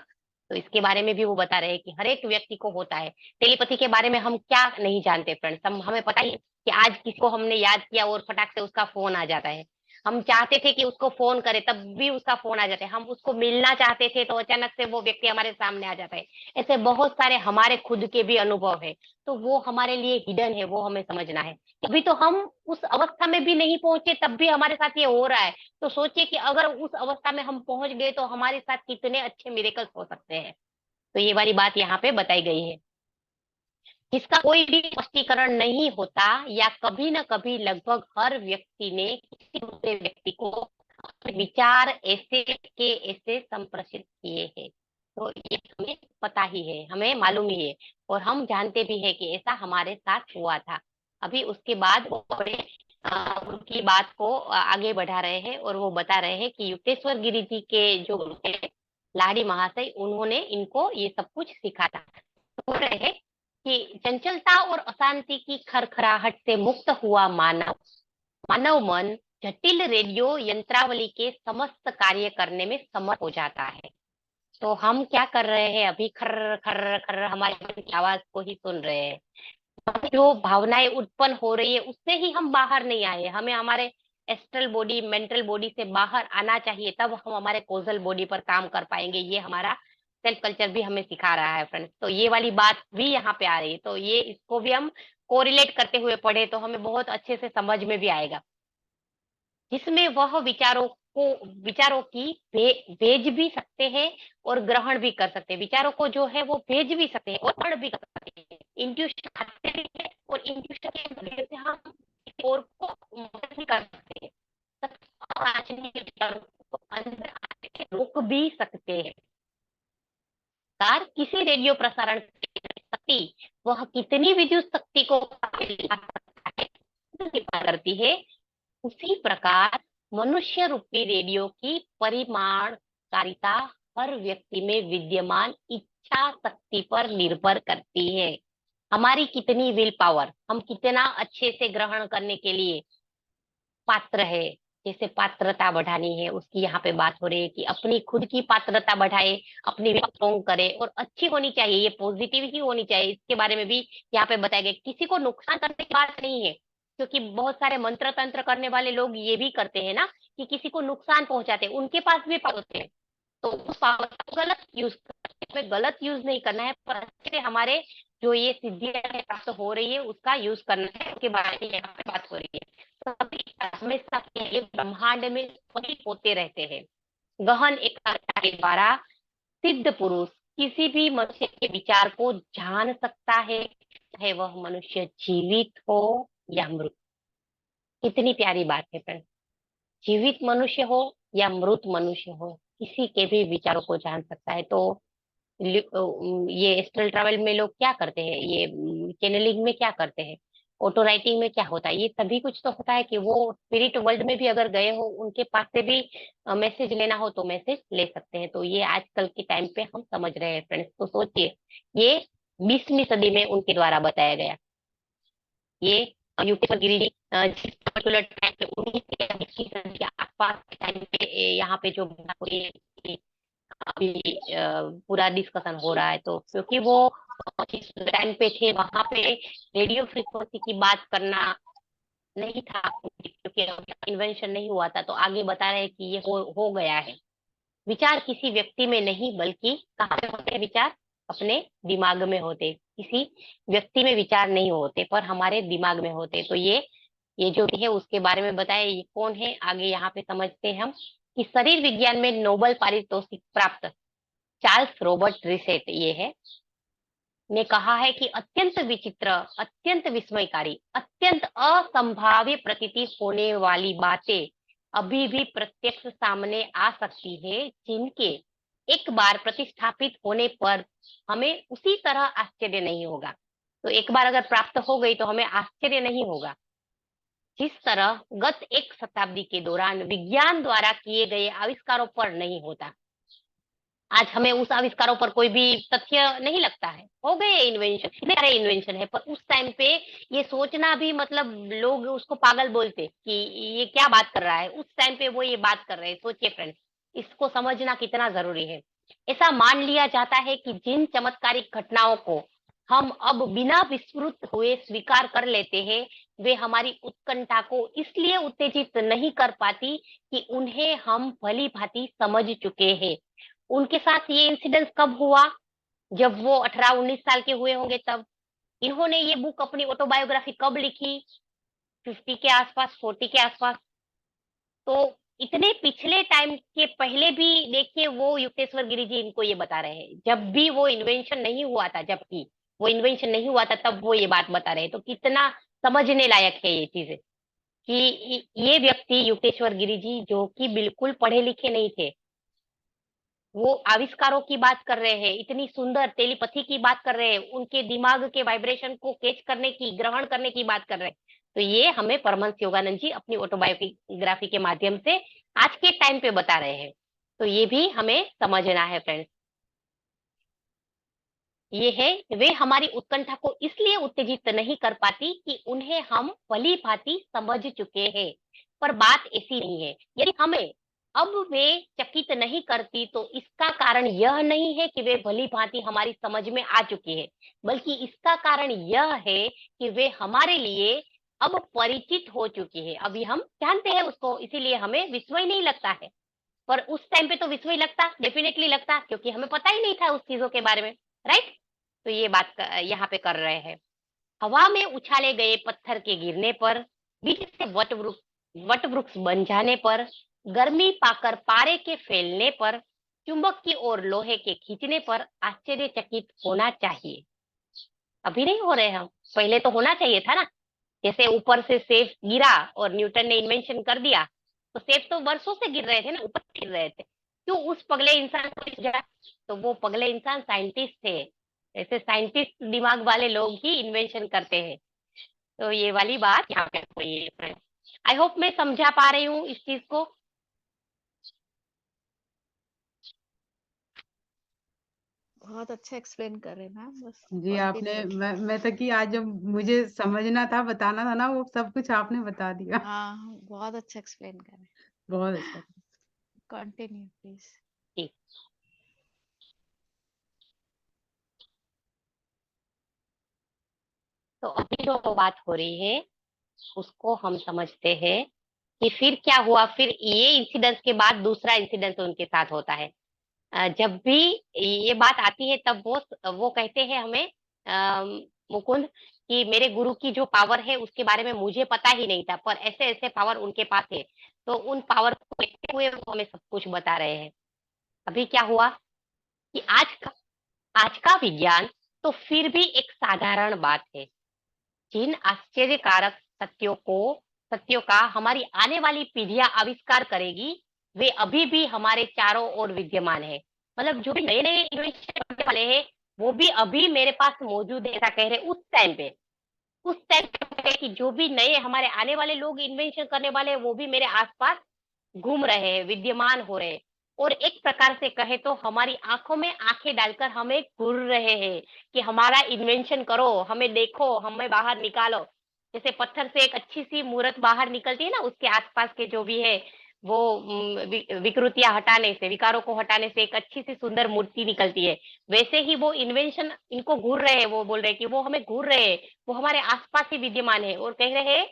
तो इसके बारे में भी वो बता रहे हैं कि हर एक व्यक्ति को होता है। टेलीपैथी के बारे में हम क्या नहीं जानते फ्रेंड्स, हम हमें पता ही है कि आज किसी को हमने याद किया और फटाक से उसका फोन आ जाता है। हम चाहते थे कि उसको फोन करें, तब भी उसका फोन आ जाता है। हम उसको मिलना चाहते थे तो अचानक से वो व्यक्ति हमारे सामने आ जाता है। ऐसे बहुत सारे हमारे खुद के भी अनुभव है, तो वो हमारे लिए हिडन है, वो हमें समझना है। अभी तो हम उस अवस्था में भी नहीं पहुंचे, तब भी हमारे साथ ये हो रहा है। तो सोचिए कि अगर उस अवस्था में हम पहुंच गए तो हमारे साथ कितने अच्छे मिरेकल्स हो सकते हैं। तो ये वाली बात यहाँ पे बताई गई है। जिसका कोई भी स्पष्टीकरण नहीं होता, या कभी न कभी लगभग हर व्यक्ति ने किसी दूसरे व्यक्ति को अपने विचार ऐसे के ऐसे संप्रेषित किए हैं। तो ये हमें पता ही है, हमें मालूम ही है, और हम जानते भी है कि ऐसा हमारे साथ हुआ था। अभी उसके बाद वो बड़े उनकी बात को आगे बढ़ा रहे हैं, और वो बता रहे हैं कि युक्तेश्वर गिरी जी के जो गुरु थे, लाड़ी महाशय, उन्होंने इनको ये सब कुछ सिखा था। तो बोल रहे हैं कि चंचलता और अशांति की खरखराहट से मुक्त हुआ मानव मानव मन जटिल रेडियो यंत्रावली के समस्त कार्य करने में समर्थ हो जाता है। तो हम क्या कर रहे हैं अभी? खर खर खर हमारे मन की आवाज को ही सुन रहे हैं। जो भावनाएं उत्पन्न हो रही है उससे ही हम बाहर नहीं आए। हमें हमारे एस्ट्रल बॉडी, मेंटल बॉडी से बाहर आना चाहिए, तब हम हमारे कोजल बॉडी पर काम कर पाएंगे। ये हमारा सेल्फ कल्चर भी हमें सिखा रहा है फ्रेंड्स। तो ये वाली बात भी यहाँ पे आ रही है, तो ये इसको भी हम कोरिलेट करते हुए पढ़े तो हमें बहुत अच्छे से समझ में भी आएगा। जिसमें वह विचारों की भेज भी सकते हैं और ग्रहण भी कर सकते हैं। विचारों को जो है वो भेज भी सकते हैं और ग्रहण भी कर सकते हैं। इंट्यूशन खाते भी है, और इंट्यूशन के मदद से हम किसी और को मदद भी कर सकते हैं। अवांछनीय विचारों को अंदर आने से रोक भी सकते हैं। कार किसी रेडियो प्रसारण की शक्ति, वह कितनी विद्युत शक्ति को ला सकता है, निर्भर करती है। उसी प्रकार मनुष्य रूपी रेडियो की परिमाणकारिता हर व्यक्ति में विद्यमान इच्छा शक्ति पर निर्भर करती है। हमारी कितनी विल पावर, हम कितना अच्छे से ग्रहण करने के लिए पात्र है। जैसे पात्रता बढ़ानी है, उसकी यहाँ पे बात हो रही है कि अपनी खुद की पात्रता बढ़ाए, अपनी स्ट्रॉन्ग करे, और अच्छी होनी चाहिए, ये पॉजिटिव ही होनी चाहिए। इसके बारे में भी यहाँ पे बताया गया। किसी को नुकसान करने की बात नहीं है, क्योंकि बहुत सारे मंत्र तंत्र करने वाले लोग ये भी करते हैं ना, कि किसी को नुकसान पहुंचाते हैं। उनके पास भी पावर होते हैं, तो उस पावर को गलत यूज हमें गलत यूज नहीं करना है, पर अच्छे से हमारे जो ये सिद्धियां है प्राप्त हो रही है उसका यूज करना है। उसके बारे में यहाँ पे बात हो रही है। सभी हमेशा के लिए ब्रह्मांड में वही होते रहते हैं। गहन एकाग्रता के द्वारा सिद्ध पुरुष किसी भी मनुष्य के विचार को जान सकता है, चाहे वह मनुष्य जीवित हो या मृत। कितनी प्यारी बात है फ्रेंड। जीवित मनुष्य हो या मृत मनुष्य हो, किसी के भी विचारों को जान सकता है। तो ये एस्ट्रल ट्रैवल में लोग क्या करते हैं, ये चैनलिंग में क्या करते हैं, ऑटो राइटिंग में क्या होता है, ये सभी कुछ तो होता है कि वो स्पिरिट वर्ल्ड में भी अगर गए हो, उनके पास से भी मैसेज लेना हो तो मैसेज ले सकते हैं। तो ये आजकल के टाइम पे हम समझ रहे हैं फ्रेंड्स। तो सोचिए, ये 20वीं सदी में उनके द्वारा बताया गया। ये यूके गिरी जी जिस पर्टिकुलर टाइम पे 19 या 20वीं सदी के आसपास के टाइम पे यहाँ पे जो कोई अभी पूरा डिस्कशन हो रहा है। तो क्योंकि वो जिस टाइम पे थे वहां पे रेडियो फ्रीक्वेंसी की बात करना नहीं था, क्योंकि इन्वेंशन नहीं हुआ था। तो आगे बता रहे हैं कि ये हो गया है। विचार किसी व्यक्ति में नहीं, बल्कि कहाँ पे होते हैं विचार? अपने दिमाग में होते। किसी व्यक्ति में विचार नहीं होते, पर हमारे दिमाग में होते। तो ये जो है उसके बारे में बताया। ये कौन है, आगे यहाँ पे समझते हैं हम। कि शरीर विज्ञान में नोबेल पारितोषिक प्राप्त चार्ल्स रॉबर्ट रिसेट ये है, ने कहा है कि अत्यंत विचित्र, अत्यंत विस्मयकारी, अत्यंत असंभाव्य प्रतीति होने वाली बातें अभी भी प्रत्यक्ष सामने आ सकती है, जिनके एक बार प्रतिस्थापित होने पर हमें उसी तरह आश्चर्य नहीं होगा। तो एक बार अगर प्राप्त हो गई तो हमें आश्चर्य नहीं होगा, जिस तरह गत एक शताब्दी के दौरान विज्ञान द्वारा किए गए आविष्कारों पर नहीं होता। आज हमें उस आविष्कारों पर कोई भी तथ्य नहीं लगता है। हो गए इन्वेंशन, इतने सारे इन्वेंशन है, पर उस टाइम पे ये सोचना भी, मतलब लोग उसको पागल बोलते कि ये क्या बात कर रहा है। उस टाइम पे वो ये बात कर रहे हैं। सोचिए फ्रेंड्स, इसको समझना कितना जरूरी है। ऐसा मान लिया जाता है कि जिन चमत्कारिक घटनाओं को हम अब बिना विस्मृत हुए स्वीकार कर लेते हैं, वे हमारी उत्कंठा को इसलिए उत्तेजित नहीं कर पाती कि उन्हें हम भली-भांति समझ चुके हैं। उनके साथ ये इंसिडेंस कब हुआ? जब वो 18-19 साल के हुए होंगे तब। इन्होंने ये बुक अपनी ऑटोबायोग्राफी कब लिखी? 50 के आसपास, 40 के आसपास। तो इतने पिछले टाइम के पहले भी देखिए वो युक्तेश्वर गिरी जी इनको ये बता रहे हैं। जब भी वो इन्वेंशन नहीं हुआ था, जबकि वो इन्वेंशन नहीं हुआ था तब वो ये बात बता रहे हैं। तो कितना समझने लायक है ये चीज़ें कि ये व्यक्ति युक्तेश्वर गिरी जी जो कि बिल्कुल पढ़े लिखे नहीं थे, वो आविष्कारों की बात कर रहे हैं, इतनी सुंदर टेलीपैथी की बात कर रहे हैं, उनके दिमाग के वाइब्रेशन को कैच करने की, ग्रहण करने की बात कर रहे हैं। तो ये हमें परमहंस योगानंद जी अपनी ऑटोबायोग्राफी के माध्यम से आज के टाइम पे बता रहे हैं। तो ये भी हमें समझना है फ्रेंड्स। ये है, वे हमारी उत्कंठा को इसलिए उत्तेजित नहीं कर पाती कि उन्हें हम भली-भांति समझ चुके हैं। पर बात ऐसी नहीं है। यदि हमें अब वे चकित नहीं करती तो इसका कारण यह नहीं है कि वे भली-भांति हमारी समझ में आ चुकी है, बल्कि इसका कारण यह है कि वे हमारे लिए अब परिचित हो चुकी है। अभी हम जानते हैं उसको, इसीलिए हमें विस्मय नहीं लगता है। पर उस टाइम पे तो विस्मय लगता, डेफिनेटली लगता, क्योंकि हमें पता ही नहीं था उस चीज़ों के बारे में, राइट? तो ये बात यहाँ पे कर रहे हैं। हवा में उछाले गए पत्थर के गिरने पर, बीच से वट वृक्ष बन जाने पर, गर्मी पाकर पारे के फैलने पर, चुंबक की ओर लोहे के खींचने पर आश्चर्यचकित होना चाहिए। अभी नहीं हो रहे हम, पहले तो होना चाहिए था ना। जैसे ऊपर से सेफ गिरा और न्यूटन ने इन्वेंशन कर दिया, तो सेफ तो वर्षों से गिर रहे थे ना, ऊपर से गिर रहे थे। क्यों उस पगले इंसान को सूझा? तो वो पगले इंसान साइंटिस्ट थे। ऐसे साइंटिस्ट दिमाग वाले लोग ही इन्वेंशन करते हैं। तो ये वाली बात यहाँ पे हुई है। आई होप मैं समझा पा रही हूँ इस चीज को। बहुत अच्छा एक्सप्लेन कर रहे हैं मैम, बस जी आपने कंटिन्यू। मैं तो कि आज जब मुझे समझना था, बताना था ना, वो सब कुछ आपने बता दिया। हाँ, बहुत अच्छा एक्सप्लेन कर रहे हैं। बहुत अच्छा। Continue please. ठीक। तो अभी जो बात हो रही है उसको हम समझते हैं कि फिर क्या हुआ। फिर ये इंसिडेंस के बाद दूसरा इंसिडेंस उनके साथ होता है। जब भी ये बात आती है तब वो कहते हैं हमें, मुकुंद, कि मेरे गुरु की जो पावर है उसके बारे में मुझे पता ही नहीं था, पर ऐसे ऐसे पावर उनके पास है। तो उन पावर को देखते हुए वो हमें सब कुछ बता रहे हैं। अभी क्या हुआ कि आज का विज्ञान तो फिर भी एक साधारण बात है। जिन आश्चर्यकारक सत्यों का हमारी आने वाली पीढ़ियां आविष्कार करेगी, वे अभी भी हमारे चारों ओर विद्यमान है। मतलब जो भी नए नए इन्वेंशन करने वाले हैं वो भी अभी मेरे पास मौजूद है, ऐसा कह रहे उस टाइम पे कि जो भी नए हमारे आने वाले लोग इन्वेंशन करने वाले हैं वो भी मेरे आसपास घूम रहे हैं, विद्यमान हो रहे हैं। और एक प्रकार से कहे तो हमारी आंखों में आंखें डालकर हमें घूर रहे हैं कि हमारा इन्वेंशन करो, हमें देखो, हमें बाहर निकालो। जैसे पत्थर से एक अच्छी सी मूर्त बाहर निकलती है ना, उसके आसपास के जो भी है वो विकृतियां हटाने से, विकारों को हटाने से एक अच्छी सी सुंदर मूर्ति निकलती है। वैसे ही वो इन्वेंशन इनको घूर रहे हैं, वो बोल रहे हैं कि वो हमें घूर रहे हैं, वो हमारे आसपास ही विद्यमान है। और कह रहे हैं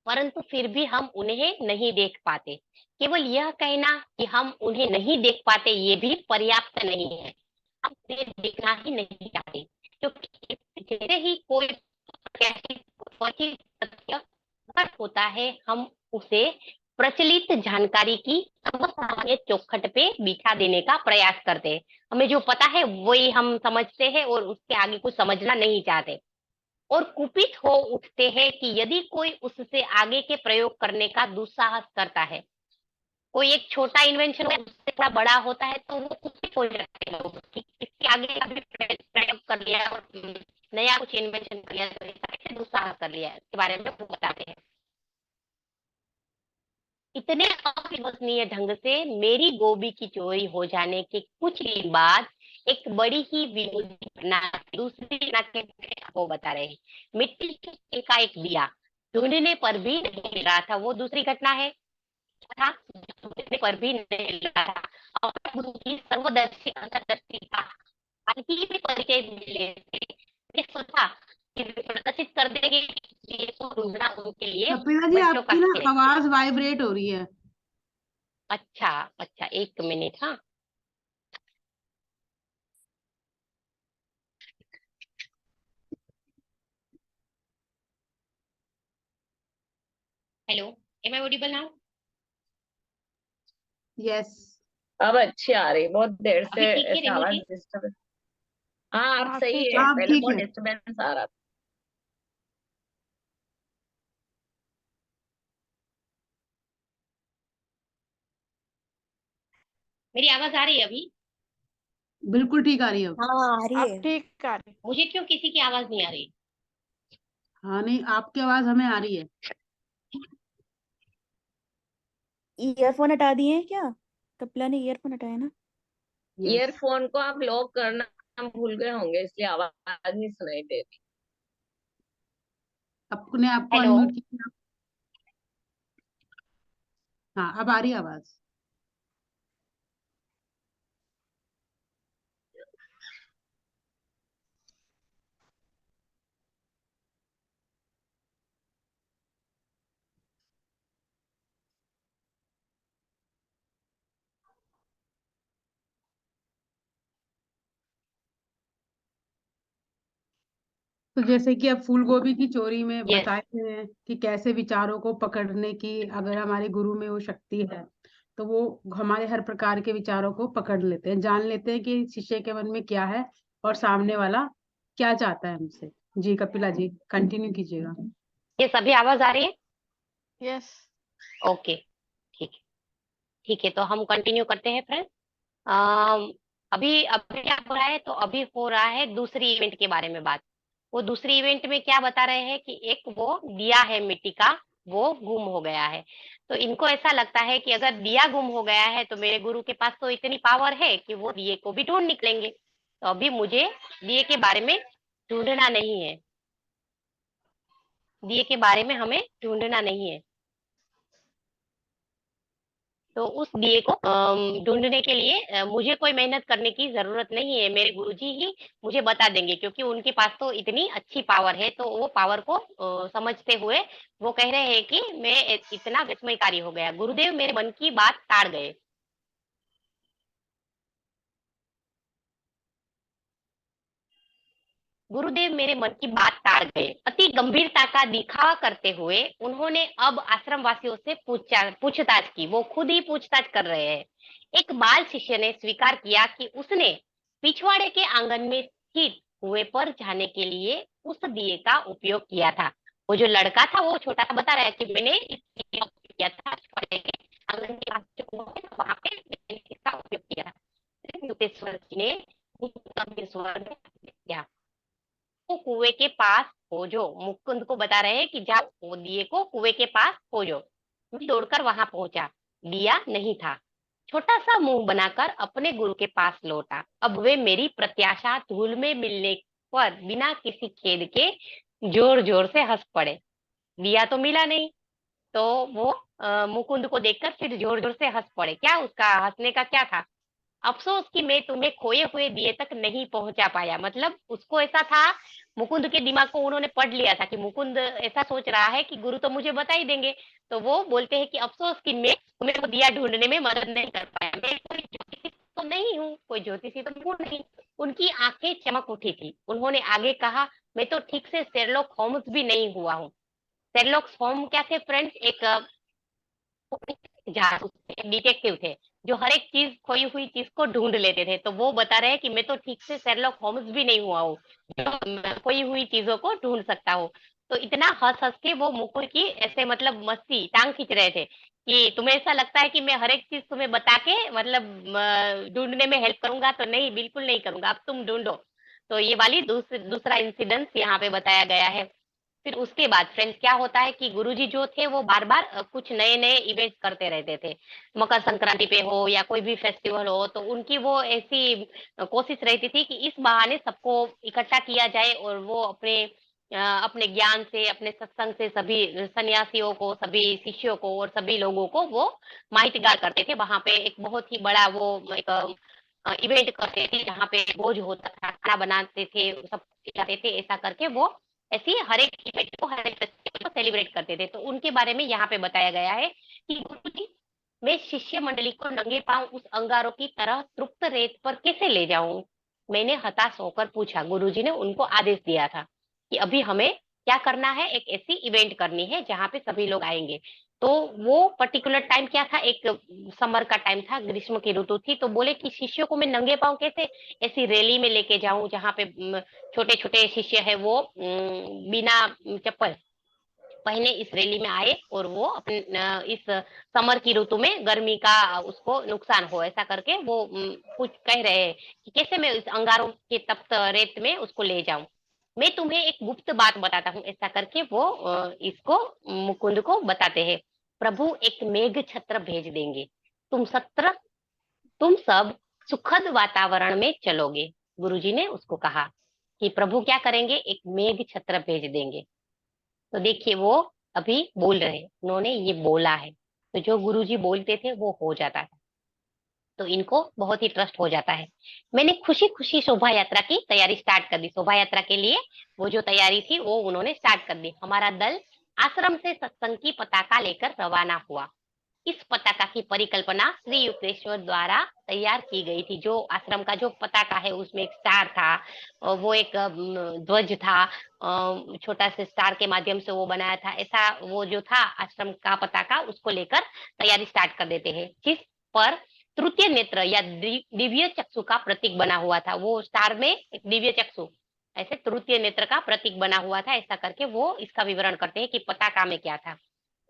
परंतु फिर भी हम उन्हें नहीं देख पाते। केवल यह कहना कि हम उन्हें नहीं देख पाते ये भी पर्याप्त नहीं है। हम उन्हें देखना ही नहीं चाहते, क्योंकि जैसे ही कोई प्रत्याशित सत्य प्रकट होता है, हम उसे प्रचलित जानकारी की सर्वसामान्य चौखट पे बिठा देने का प्रयास करते हैं। हमें जो पता है वही हम समझते हैं और उसके आगे कुछ समझना नहीं चाहते। और कुपित हो उठते हैं कि यदि कोई उससे आगे के प्रयोग करने का दुस्साहस करता है। कोई एक छोटा इन्वेंशन उससे थोड़ा बड़ा होता है तो वो कुपित हो जाते हैं लोग कि इसके आगे अभी प्रयोग कर लिया और नया कुछ इन्वेंशन कर लिया, तो ऐसे दुस्साहस कर लिया, इसके बारे में वो बताते हैं। इतने अविश्वसनीय ढंग से मेरी गोभी की चोरी हो जाने के कुछ दिन बाद एक बड़ी ही विनोदी घटना दूसरी घटना के वो बता रहे हैं। मिट्टी के का एक दिया ढूंढने पर भी नहीं मिल रहा था। वो दूसरी घटना है। क्या था? ढूंढने पर भी नहीं मिल रहा था। और गुरु की सर्वदर्शी अंतर्दृष्टि का की भी परिचय दे लेते। मैंने सोचा कि प्रदर्शित कर देंगे कि ये तो ढूंढना उनके लिए कपिला जी, बच्चों का आपकी ना खेल है। आवाज वाइब्रेट हो रही है। अच्छा, अच्छा, 1 मिनट, हाँ। Hello, am I audible now? Yes. अब अच्छी आ रही, बहुत देर से अभी ठीक है ऐसे रेणु आवाज जी? डिस्टर्ब। हाँ अब हाँ सही ठीक है, है। हाँ, पहले ठीक बहुत है। डिस्टर्बेंस आ रहा था। मेरी आवाज आ रही है अभी? बिल्कुल ठीक आ रही है अब। हाँ आ रही आप है। ठीक आ रही। मुझे क्यों किसी की आवाज नहीं आ रही? हाँ, नहीं, आपकी आवाज हमें आ रही है। ईयरफोन हटा दिए हैं क्या? कपिला ने ईयरफोन हटाया ना? यस। ईयरफोन को आप लॉक करना भूल गए होंगे, इसलिए आवाज नहीं सुनाई दे रही। अपने आपको हेलो। अनम्यूट किया। हाँ, अब आ रही है आवाज। तो जैसे कि अब फूल गोभी की चोरी में यस। बताए हैं कि कैसे विचारों को पकड़ने की अगर हमारे गुरु में वो शक्ति है, तो वो हमारे हर प्रकार के विचारों को पकड़ लेते हैं, जान लेते हैं कि शिष्य के मन में क्या है और सामने वाला क्या चाहता है हमसे। जी कपिला जी, कंटिन्यू कीजिएगा। ये सभी आवाज आ रही है? यस। ओके, ठीक है। ठीक है, तो हम कंटिन्यू करते हैं फ्रेंड्स। अम, अभी अभी क्या हो रहा है, तो अभी हो रहा है दूसरी इवेंट के बारे में बात। वो दूसरी इवेंट में क्या बता रहे हैं कि एक वो दिया है मिट्टी का, वो गुम हो गया है। तो इनको ऐसा लगता है कि अगर दिया गुम हो गया है तो मेरे गुरु के पास तो इतनी पावर है कि वो दिए को भी ढूंढ निकलेंगे। तो अभी मुझे दिए के बारे में ढूंढना नहीं है। दिए के बारे में हमें ढूंढना नहीं है। तो उस दिए को ढूंढने के लिए मुझे कोई मेहनत करने की जरूरत नहीं है, मेरे गुरुजी ही मुझे बता देंगे, क्योंकि उनके पास तो इतनी अच्छी पावर है। तो वो पावर को समझते हुए वो कह रहे हैं कि मैं इतना विस्मयकारी हो गया, गुरुदेव मेरे मन की बात ताड़ गए। गुरुदेव मेरे मन की बात ताड़ गए। अति गंभीरता का दिखावा करते हुए उन्होंने अब आश्रम वासियों से पूछताछ की। वो खुद ही पूछताछ कर रहे हैं। एक बाल शिष्य ने स्वीकार किया कि उसने पिछवाड़े के आंगन में स्थित कुएं पर जाने के लिए उस दिए का उपयोग किया था। वो जो लड़का था वो छोटा सा बता रहा है कि मैंने इस दिए का उपयोग किया था, पिछवाड़े के आंगन के पास जो कुआं है ना, वहां पे मैंने इसका उपयोग किया था। युक्तेश्वर जी ने गंभीर स्वर में किया, को कुएं के पास खोजो। मुकुंद को बता रहे हैं कि जाओ वो दिए को कुएं के पास खोजो। मैं दौड़कर वहां पहुंचा, दिया नहीं था। छोटा सा मुंह बनाकर अपने गुरु के पास लौटा। अब वे मेरी प्रत्याशा धूल में मिलने पर बिना किसी खेद के जोर जोर से हंस पड़े। दिया तो मिला नहीं। तो वो मुकुंद को देखकर फिर जोर जोर से हंस पड़े। क्या उसका हंसने का क्या था? अफसोस कि मैं तुम्हें खोए हुए दिए तक नहीं पहुंचा पाया। मतलब उसको ऐसा था, मुकुंद के दिमाग को उन्होंने पढ़ लिया था कि मुकुंद ऐसा सोच रहा है कि गुरु तो मुझे बता ही देंगे। तो वो बोलते हैं कि अफसोस कि मैं तुम्हें वो दिया ढूंढने में मदद नहीं कर पाया। मैं कोई ज्योतिषी तो नहीं हूँ, कोई ज्योतिषी तो हूँ नहीं। उनकी आंखें चमक उठी थी। उन्होंने आगे कहा, मैं तो ठीक से शेरलॉक होम्स भी नहीं हुआ हूँ। शेरलॉक होम्स क्या थे फ्रेंड्स? एक जासूस थे, डिटेक्टिव थे, जो हर एक चीज, खोई हुई चीज को ढूंढ लेते थे। तो वो बता रहे हैं कि मैं तो ठीक से शेरलॉक होम्स भी नहीं हुआ हूँ, जो खोई हुई चीजों को ढूंढ सकता हूँ। तो इतना हंस हंस के वो मुकुल की ऐसे मतलब मस्ती टांग खींच रहे थे कि तुम्हें ऐसा लगता है कि मैं हर एक चीज तुम्हें बता के मतलब ढूंढने में हेल्प करूंगा? तो नहीं, बिल्कुल नहीं करूंगा, अब तुम ढूंढो। तो ये वाली दूसरा इंसिडेंस यहाँ पे बताया गया है। फिर उसके बाद फ्रेंड्स क्या होता है कि गुरुजी जो थे वो बार बार कुछ नए नए इवेंट्स करते रहते थे। मकर संक्रांति पे हो या कोई भी फेस्टिवल हो, तो उनकी वो ऐसी कोशिश रहती थी कि इस बहाने सबको इकट्ठा किया जाए और वो अपने ज्ञान से, अपने सत्संग से सभी सन्यासियों को, सभी शिष्यों को और सभी लोगों को वो माहितगार करते थे। वहां पे एक बहुत ही बड़ा वो एक इवेंट करते थे जहाँ पे भोज होता था, खाना बनाते थे, सब खिलाते थे, ऐसा करके वो ऐसी हर एक इवेंट को, हर एक फेस्टिवल को सेलिब्रेट करते थे। तो उनके बारे में यहाँ पे बताया गया है कि गुरुजी, मैं शिष्य मंडली को नंगे पांव उस अंगारों की तरह तृप्त रेत पर कैसे ले जाऊं? मैंने हताश होकर पूछा। गुरुजी ने उनको आदेश दिया था कि अभी हमें क्या करना है, एक ऐसी इवेंट करनी है जहाँ पे सभी लोग आएंगे। तो वो पर्टिकुलर टाइम क्या था, एक समर का टाइम था, ग्रीष्म की ऋतु थी। तो बोले कि शिष्यों को मैं नंगे पांव कैसे ऐसी रैली में लेके जाऊं जहाँ पे छोटे छोटे शिष्य है वो बिना चप्पल पहने इस रैली में आए और वो अपने इस समर की ऋतु में गर्मी का उसको नुकसान हो, ऐसा करके वो कुछ कह रहे हैं कि कैसे मैं इस अंगारों के तप्त रेत में उसको ले जाऊं। मैं तुम्हें एक गुप्त बात बताता हूँ, ऐसा करके वो इसको मुकुंद को बताते हैं। प्रभु एक मेघ छत्र भेज देंगे, तुम सब सुखद वातावरण में चलोगे। गुरुजी ने उसको कहा कि प्रभु क्या करेंगे, एक मेघ छत्र भेज देंगे। तो देखिए वो अभी बोल रहे हैं, उन्होंने ये बोला है, तो जो गुरुजी बोलते थे वो हो जाता था। तो इनको बहुत ही ट्रस्ट हो जाता है। मैंने खुशी खुशी शोभा यात्रा की तैयारी स्टार्ट कर दी। शोभा यात्रा के लिए वो जो तैयारी थी वो उन्होंने स्टार्ट कर दी। हमारा दल आश्रम से सत्संग की पताका लेकर रवाना हुआ। इस पताका की परिकल्पना श्री युक्तेश्वर द्वारा तैयार की गई थी। जो आश्रम का जो पताका है उसमें एक स्टार था, और वो एक ध्वज था, छोटा से स्टार के माध्यम से वो बनाया था। ऐसा वो जो था आश्रम का पताका, उसको लेकर तैयारी स्टार्ट कर देते हैं, जिस पर तृतीय नेत्र या दिव्य चक्षु का प्रतीक बना हुआ था। वो स्टार में एक दिव्य चक्षु ऐसे तृतीय नेत्र का प्रतीक बना हुआ था। ऐसा करके वो इसका विवरण करते हैं कि पताका में क्या था।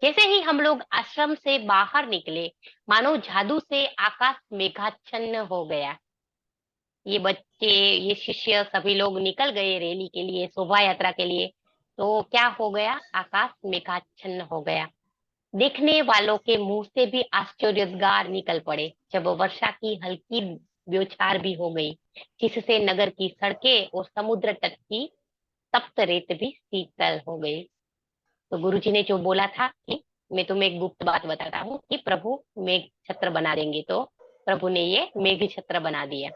जैसे ही हम लोग आश्रम से बाहर निकले, मानो जादू से आकाश मेघाच्छन्न हो गया। ये बच्चे, ये शिष्य सभी लोग निकल गए रैली के लिए, शोभा यात्रा के लिए। तो क्या हो गया, आकाश मेघाच्छन्न हो गया। देखने वालों के मुंह से भी आश्चर्योद्गार निकल पड़े जब वर्षा की हल्की ब्योछार भी हो गई, जिससे नगर की सड़कें और समुद्र तट की तप्त रेत भी शीतल हो गई। तो गुरुजी ने जो बोला था कि मैं तुम्हें एक गुप्त बात बताता हूँ कि प्रभु मेघ छत्र बना देंगे, तो प्रभु ने ये मेघ छत्र बना दिया।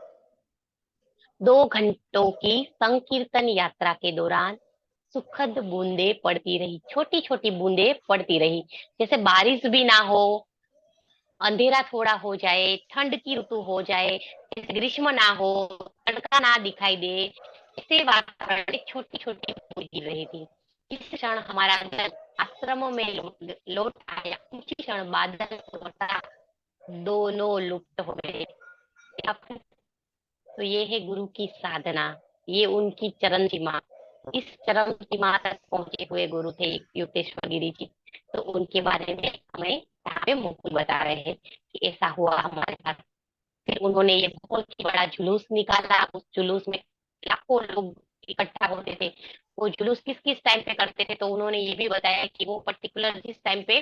2 घंटों की संकीर्तन यात्रा के दौरान सुखद बूंदे पड़ती रही, छोटी छोटी बूंदे पड़ती रही। जैसे बारिश भी ना हो, अंधेरा थोड़ा हो जाए, ठंड की ऋतु हो जाए, ग्रीष्म ना हो, तड़का ना दिखाई दे, ऐसे वातावरण में छोटी छोटी बूंदें गिर रही थी। इस क्षण हमारा दल आश्रमों में लौट आया। उसी क्षण बादल और वर्षा दोनों लुप्त हो गए। तो ये है गुरु की साधना, ये उनकी चरण सीमा। इस चरण सीमा तक पहुंचे हुए गुरु थे युक्तेश्वर गिरी जी। तो उनके बारे में हमें यहाँ पे मुकुल बता रहे हैं कि ऐसा हुआ हमारे साथ। फिर उन्होंने ये बहुत ही बड़ा जुलूस निकाला। उस जुलूस में लाखों लोग इकट्ठा होते थे। वो जुलूस किस किस टाइम पे करते थे, तो उन्होंने ये भी बताया कि वो पर्टिकुलर जिस टाइम पे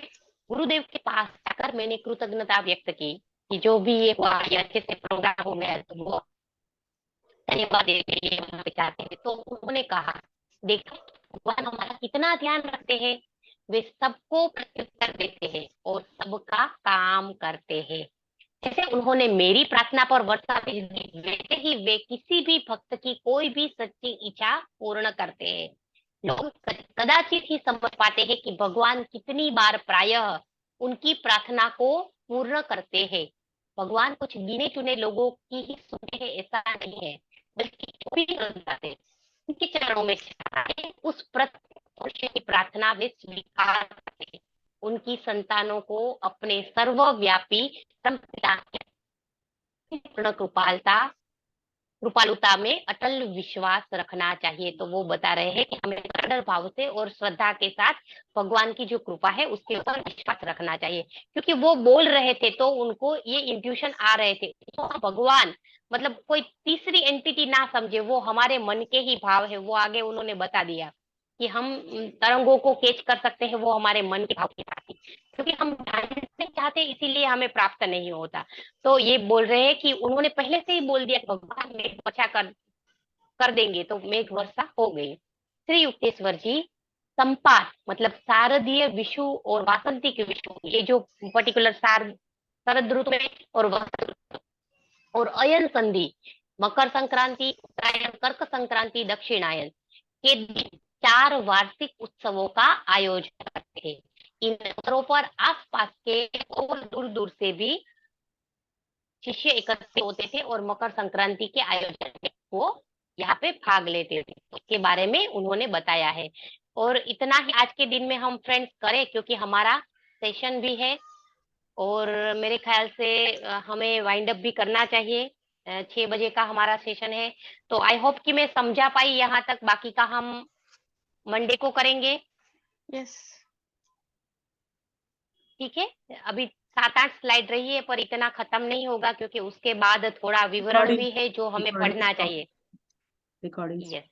गुरुदेव के पास जाकर मैंने कृतज्ञता व्यक्त की कि जो भी ये हुआ, ये अच्छे से प्रोग्राम हो गया, तो वो धन्यवाद देने के लिए वहां पे जाते हैं। तो उन्होंने कहा, देखो भगवान हमारा कितना ध्यान रखते हैं, वे सबको प्रत्युत्तर देते हैं और सबका काम करते हैं। जैसे उन्होंने मेरी प्रार्थना पर वर्षा भेज दी, वैसे ही वे किसी भी भक्त की कोई भी सच्ची इच्छा पूर्ण करते हैं। लोग कदाचित ही समझ पाते हैं कि भगवान कितनी बार प्रायः उनकी प्रार्थना को पूर्ण करते हैं। भगवान कुछ गिने चुने लोगों की ही सुनते हैं, ऐसा नहीं है, बल्कि जो भी लोग जाते हैं, उनके चरणों में जाए, उस प्रत्येक मनुष्य की प्रार्थना वे स्वीकार करते हैं। उनकी संतानों को अपने सर्वव्यापी परमपिता की पूर्ण कृपालुता में अटल विश्वास रखना चाहिए। तो वो बता रहे हैं कि हमें प्रगाढ़ भाव से और श्रद्धा के साथ भगवान की जो कृपा है उसके ऊपर विश्वास रखना चाहिए। क्योंकि वो बोल रहे थे तो उनको ये इंट्यूशन आ रहे थे, तो भगवान मतलब कोई तीसरी एंटिटी ना समझे, वो हमारे मन के ही भाव है। वो आगे उन्होंने बता दिया कि हम तरंगों को कैच कर सकते हैं, वो हमारे मन के भाव के साथ ही, क्योंकि हम जानना चाहते इसीलिए हमें प्राप्त नहीं होता। तो ये बोल रहे हैं कि उन्होंने पहले से ही बोल दिया कि भगवान मेघ वर्षा कर देंगे, तो मेघ वर्षा हो गई। श्री युक्तेश्वर जी संपात मतलब शारदीय विषु और वासंती के विषु, ये जो पर्टिकुलर शरद ऋतु में और वसंत और अयन संधि, मकर संक्रांति, उत्तरायण, कर्क संक्रांति, दक्षिणायन के दिन 4 वार्षिक उत्सवों का आयोजन करते थे। इन अवसरों पर आसपास के और दूर दूर से भी शिष्य एकत्रित होते थे और मकर संक्रांति के आयोजन में वो यहाँ पे भाग लेते थे। इसके बारे में उन्होंने बताया है। और इतना ही आज के दिन में हम फ्रेंड्स करें, क्योंकि हमारा सेशन भी है और मेरे ख्याल से हमें वाइंड अप भी करना चाहिए। 6 बजे का हमारा सेशन है। तो आई होप कि मैं समझा पाई यहाँ तक। बाकी का हम मंडे को करेंगे। यस, ठीक है। अभी 7-8 स्लाइड रही है, पर इतना खत्म नहीं होगा क्योंकि उसके बाद थोड़ा विवरण रिकॉर्डिंग भी है जो हमें रिकॉर्डिंग पढ़ना स्टॉप चाहिए। Recording yes.